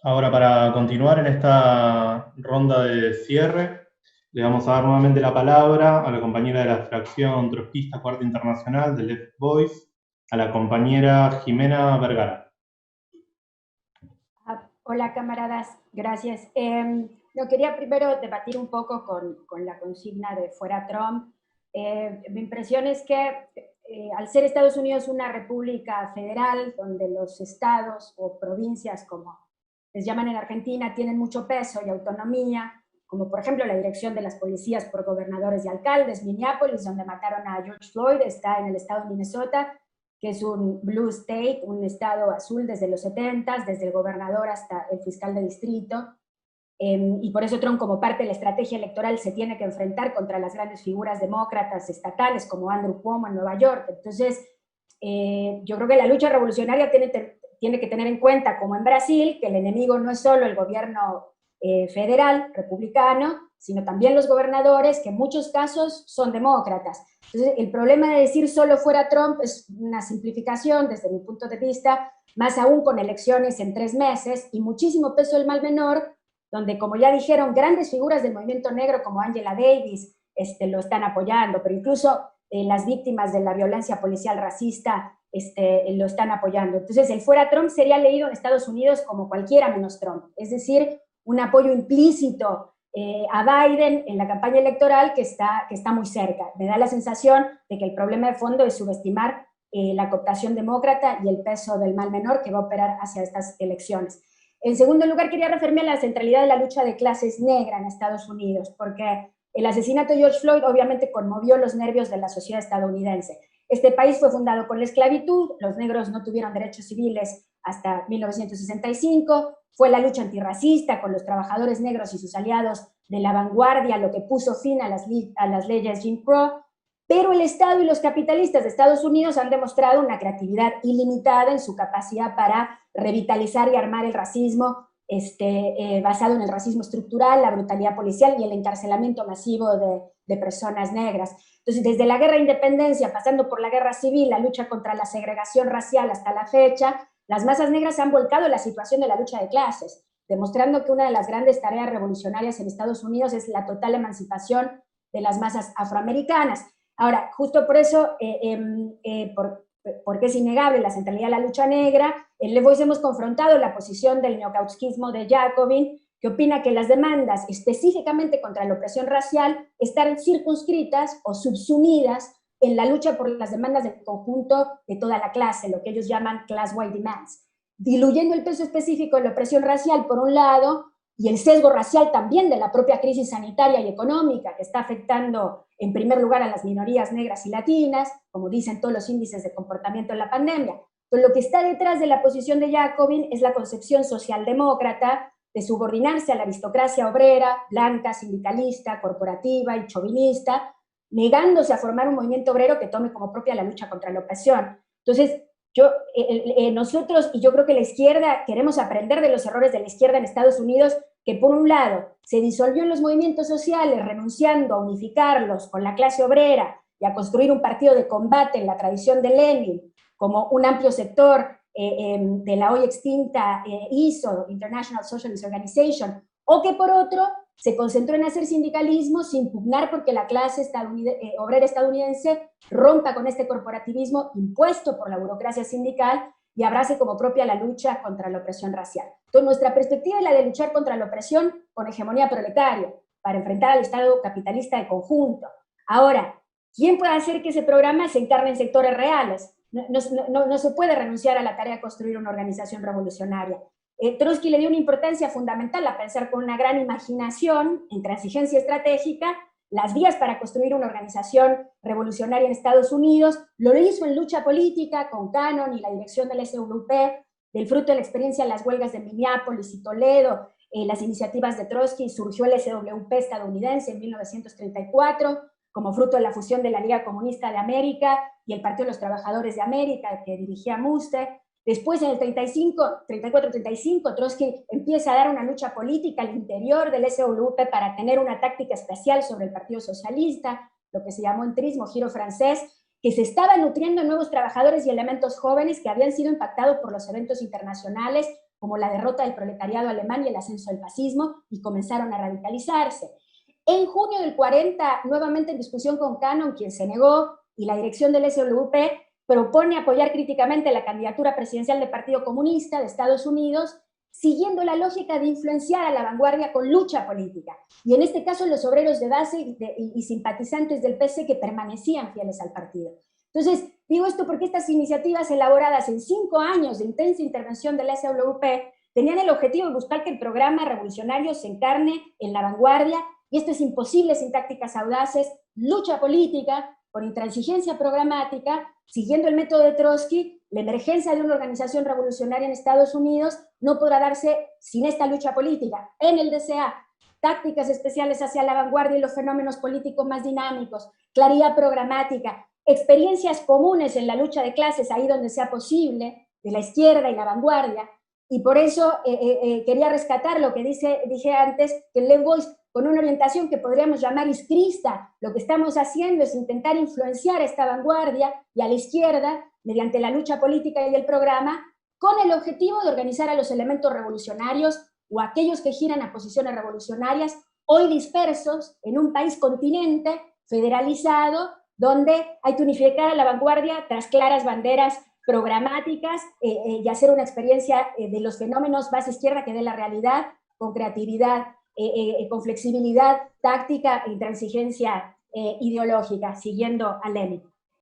Ahora, para continuar en esta ronda de cierre, le vamos a dar nuevamente la palabra a la compañera de la fracción trotskista Cuarta Internacional del Left Voice, a la compañera Jimena Vergara. Hola, camaradas, gracias. No, quería primero debatir un poco con la consigna de fuera Trump. Mi impresión es que al ser Estados Unidos una república federal, donde los estados o provincias, como les llaman en Argentina, tienen mucho peso y autonomía, como por ejemplo la dirección de las policías por gobernadores y alcaldes. Minneapolis, donde mataron a George Floyd, está en el estado de Minnesota, que es un blue state, un estado azul desde los 70, desde el gobernador hasta el fiscal de distrito, y por eso Trump, como parte de la estrategia electoral, se tiene que enfrentar contra las grandes figuras demócratas estatales como Andrew Cuomo en Nueva York. Entonces, yo creo que la lucha revolucionaria tiene que tener en cuenta, como en Brasil, que el enemigo no es solo el gobierno federal, republicano, sino también los gobernadores, que en muchos casos son demócratas. Entonces, el problema de decir solo fuera Trump es una simplificación desde mi punto de vista, más aún con elecciones en 3 meses y muchísimo peso del mal menor, donde, como ya dijeron, grandes figuras del movimiento negro como Angela Davis lo están apoyando, pero incluso las víctimas de la violencia policial racista lo están apoyando. Entonces, el fuera Trump sería leído en Estados Unidos como cualquiera menos Trump, es decir, un apoyo implícito a Biden en la campaña electoral que está muy cerca. Me da la sensación de que el problema de fondo es subestimar la cooptación demócrata y el peso del mal menor que va a operar hacia estas elecciones. En segundo lugar, quería referirme a la centralidad de la lucha de clases negra en Estados Unidos, porque el asesinato de George Floyd obviamente conmovió los nervios de la sociedad estadounidense. Este país fue fundado con la esclavitud, los negros no tuvieron derechos civiles hasta 1965, fue la lucha antirracista con los trabajadores negros y sus aliados de la vanguardia lo que puso fin a las leyes Jim Crow, pero el Estado y los capitalistas de Estados Unidos han demostrado una creatividad ilimitada en su capacidad para revitalizar y armar el racismo basado en el racismo estructural, la brutalidad policial y el encarcelamiento masivo de personas negras. Entonces, desde la guerra de independencia, pasando por la guerra civil, la lucha contra la segregación racial hasta la fecha, las masas negras han volcado la situación de la lucha de clases, demostrando que una de las grandes tareas revolucionarias en Estados Unidos es la total emancipación de las masas afroamericanas. Ahora, justo por eso, porque es innegable la centralidad de la lucha negra, en Le Voice hemos confrontado la posición del neocautskismo de Jacobin, que opina que las demandas específicamente contra la opresión racial están circunscritas o subsumidas en la lucha por las demandas del conjunto de toda la clase, lo que ellos llaman class-wide demands, diluyendo el peso específico de la opresión racial por un lado y el sesgo racial también de la propia crisis sanitaria y económica que está afectando en primer lugar a las minorías negras y latinas, como dicen todos los índices de comportamiento en la pandemia. Pero lo que está detrás de la posición de Jacobin es la concepción socialdemócrata de subordinarse a la aristocracia obrera, blanca, sindicalista, corporativa y chauvinista, negándose a formar un movimiento obrero que tome como propia la lucha contra la opresión. Entonces, nosotros, y yo creo que la izquierda, queremos aprender de los errores de la izquierda en Estados Unidos, que por un lado se disolvió en los movimientos sociales, renunciando a unificarlos con la clase obrera y a construir un partido de combate en la tradición de Lenin, como un amplio sector de la hoy extinta ISO, International Socialist Organization, o que por otro se concentró en hacer sindicalismo sin pugnar porque la clase obrera estadounidense rompa con este corporativismo impuesto por la burocracia sindical y abrace como propia la lucha contra la opresión racial. Entonces, nuestra perspectiva es la de luchar contra la opresión con hegemonía proletaria, para enfrentar al Estado capitalista de conjunto. Ahora, ¿quién puede hacer que ese programa se encarne en sectores reales? No se puede renunciar a la tarea de construir una organización revolucionaria. Trotsky le dio una importancia fundamental a pensar con una gran imaginación, intransigencia estratégica, las vías para construir una organización revolucionaria en Estados Unidos. Lo hizo en lucha política con Cannon y la dirección del SWP, del fruto de la experiencia en las huelgas de Minneapolis y Toledo, las iniciativas de Trotsky, surgió el SWP estadounidense en 1934, como fruto de la fusión de la Liga Comunista de América y el Partido de los Trabajadores de América, que dirigía Muste. Después, en el 34-35, Trotsky empieza a dar una lucha política al interior del SWP para tener una táctica especial sobre el Partido Socialista, lo que se llamó entrismo, giro francés, que se estaba nutriendo en nuevos trabajadores y elementos jóvenes que habían sido impactados por los eventos internacionales, como la derrota del proletariado alemán y el ascenso del fascismo, y comenzaron a radicalizarse. En junio del 40, nuevamente en discusión con Cannon, quien se negó, y la dirección del SWP propone apoyar críticamente la candidatura presidencial del Partido Comunista de Estados Unidos, siguiendo la lógica de influenciar a la vanguardia con lucha política. Y en este caso los obreros de base y simpatizantes del PC que permanecían fieles al partido. Entonces, digo esto porque estas iniciativas elaboradas en 5 años de intensa intervención de la SWP tenían el objetivo de buscar que el programa revolucionario se encarne en la vanguardia, y esto es imposible sin tácticas audaces, lucha política, con intransigencia programática, siguiendo el método de Trotsky. La emergencia de una organización revolucionaria en Estados Unidos no podrá darse sin esta lucha política. En el DCA, tácticas especiales hacia la vanguardia y los fenómenos políticos más dinámicos, claridad programática, experiencias comunes en la lucha de clases, ahí donde sea posible, de la izquierda y la vanguardia. Y por eso quería rescatar lo que dije antes, que el Left Voice, con una orientación que podríamos llamar izquierda, lo que estamos haciendo es intentar influenciar a esta vanguardia y a la izquierda mediante la lucha política y el programa, con el objetivo de organizar a los elementos revolucionarios o aquellos que giran a posiciones revolucionarias, hoy dispersos en un país continente federalizado, donde hay que unificar a la vanguardia tras claras banderas programáticas y hacer una experiencia de los fenómenos base izquierda que dé la realidad, con creatividad, con flexibilidad táctica e intransigencia ideológica, siguiendo a Lenin.